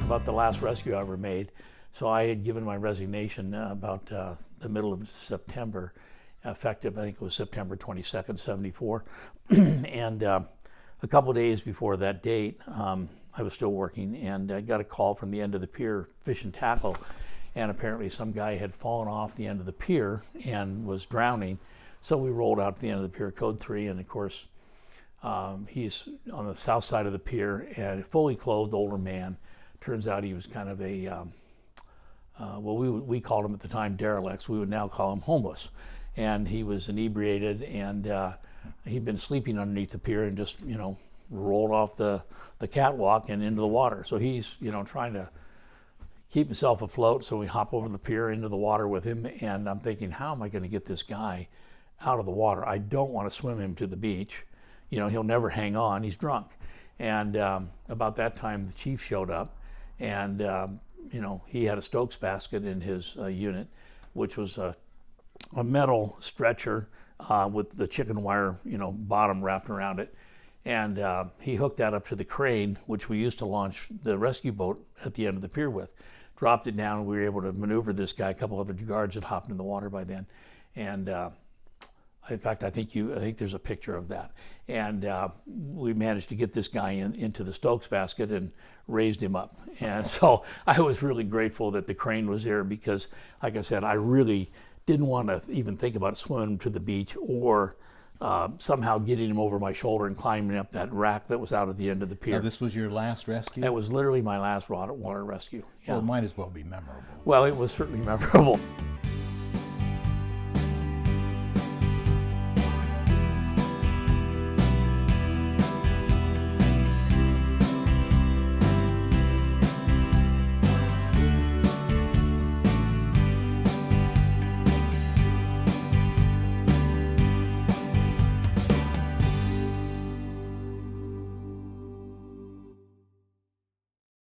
about the last rescue I ever made. So I had given my resignation about the middle of September, effective I think it was September 22nd, 74. And a couple of days before that date, I was still working, and I got a call from the end of the pier, fish and tackle, and apparently some guy had fallen off the end of the pier and was drowning. So we rolled out to the end of the pier, code 3, and of course he's on the south side of the pier, and a fully clothed older man. Turns out he was kind of a, well, we called him at the time derelicts. We would now call him homeless. And he was inebriated, and he'd been sleeping underneath the pier and just, rolled off the catwalk and into the water. So he's, trying to keep himself afloat. So we hop over the pier into the water with him, and I'm thinking, how am I going to get this guy out of the water? I don't want to swim him to the beach. He'll never hang on. He's drunk. And about that time, the chief showed up, and he had a Stokes basket in his unit, which was a metal stretcher with the chicken wire, bottom wrapped around it. And he hooked that up to the crane, which we used to launch the rescue boat at the end of the pier with. Dropped it down, and we were able to maneuver this guy. A couple other guards had hopped in the water by then. And in fact, I think there's a picture of that. And we managed to get this guy into the Stokes basket and raised him up. And so I was really grateful that the crane was there, because, like I said, I really didn't want to even think about swimming him to the beach or somehow getting him over my shoulder and climbing up that rack that was out at the end of the pier. Now, this was your last rescue? That was literally my last water rescue. Yeah. Well, it might as well be memorable. Well, it was certainly memorable.